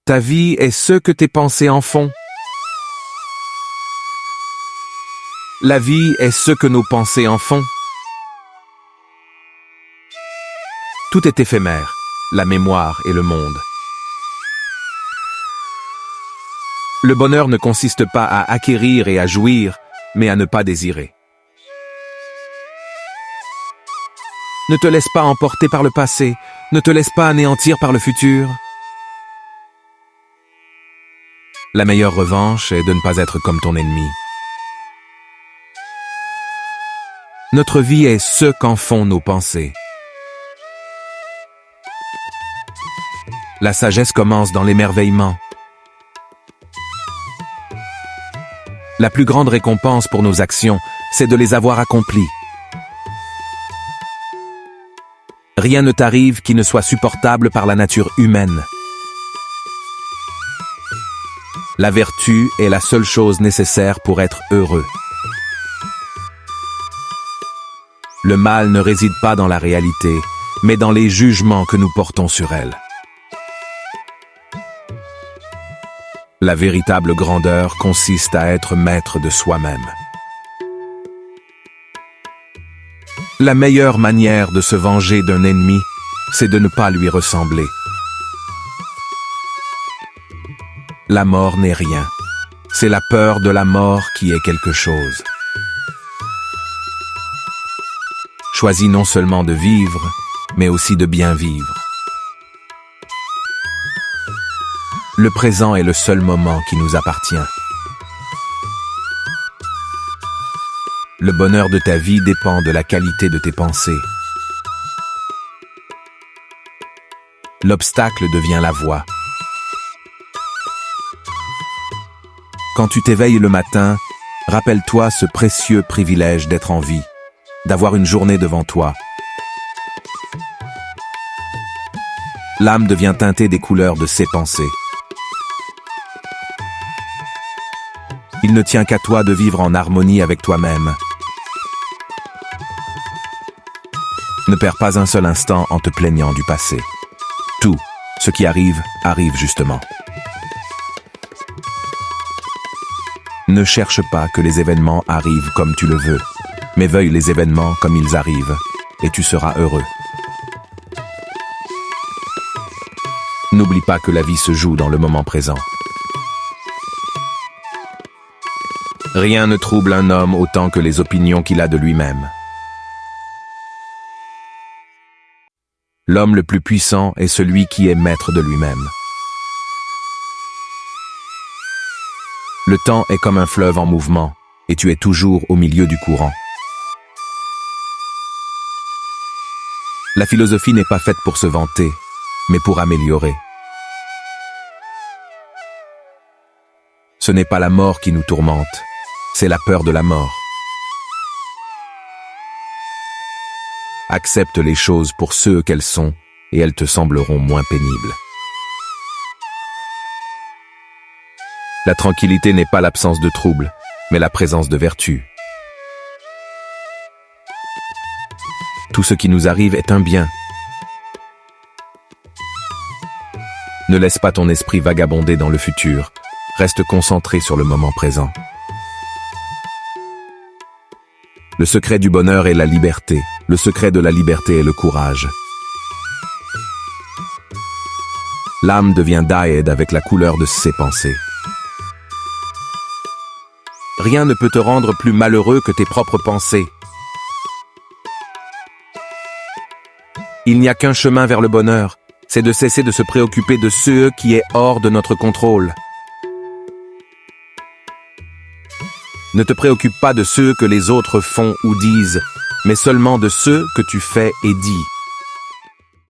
Ta vie est ce que tes pensées en font. La vie est ce que nos pensées en font. Tout est éphémère, la mémoire et le monde. Le bonheur ne consiste pas à acquérir et à jouir, mais à ne pas désirer. Ne te laisse pas emporter par le passé, ne te laisse pas anéantir par le futur. La meilleure revanche est de ne pas être comme ton ennemi. Notre vie est ce qu'en font nos pensées. La sagesse commence dans l'émerveillement. La plus grande récompense pour nos actions, c'est de les avoir accomplies. Rien ne t'arrive qui ne soit supportable par la nature humaine. La vertu est la seule chose nécessaire pour être heureux. Le mal ne réside pas dans la réalité, mais dans les jugements que nous portons sur elle. La véritable grandeur consiste à être maître de soi-même. La meilleure manière de se venger d'un ennemi, c'est de ne pas lui ressembler. La mort n'est rien. C'est la peur de la mort qui est quelque chose. Choisis non seulement de vivre, mais aussi de bien vivre. Le présent est le seul moment qui nous appartient. Le bonheur de ta vie dépend de la qualité de tes pensées. L'obstacle devient la voie. Quand tu t'éveilles le matin, rappelle-toi ce précieux privilège d'être en vie, d'avoir une journée devant toi. L'âme devient teintée des couleurs de ses pensées. Il ne tient qu'à toi de vivre en harmonie avec toi-même. Ne perds pas un seul instant en te plaignant du passé. Tout ce qui arrive, arrive justement. Ne cherche pas que les événements arrivent comme tu le veux, mais veuille les événements comme ils arrivent, et tu seras heureux. N'oublie pas que la vie se joue dans le moment présent. Rien ne trouble un homme autant que les opinions qu'il a de lui-même. L'homme le plus puissant est celui qui est maître de lui-même. Le temps est comme un fleuve en mouvement, et tu es toujours au milieu du courant. La philosophie n'est pas faite pour se vanter, mais pour améliorer. Ce n'est pas la mort qui nous tourmente, c'est la peur de la mort. Accepte les choses pour ce qu'elles sont, et elles te sembleront moins pénibles. La tranquillité n'est pas l'absence de trouble, mais la présence de vertu. Tout ce qui nous arrive est un bien. Ne laisse pas ton esprit vagabonder dans le futur, reste concentré sur le moment présent. Le secret du bonheur est la liberté, le secret de la liberté est le courage. L'âme devient daed avec la couleur de ses pensées. Rien ne peut te rendre plus malheureux que tes propres pensées. Il n'y a qu'un chemin vers le bonheur, c'est de cesser de se préoccuper de ce qui est hors de notre contrôle. Ne te préoccupe pas de ce que les autres font ou disent, mais seulement de ce que tu fais et dis.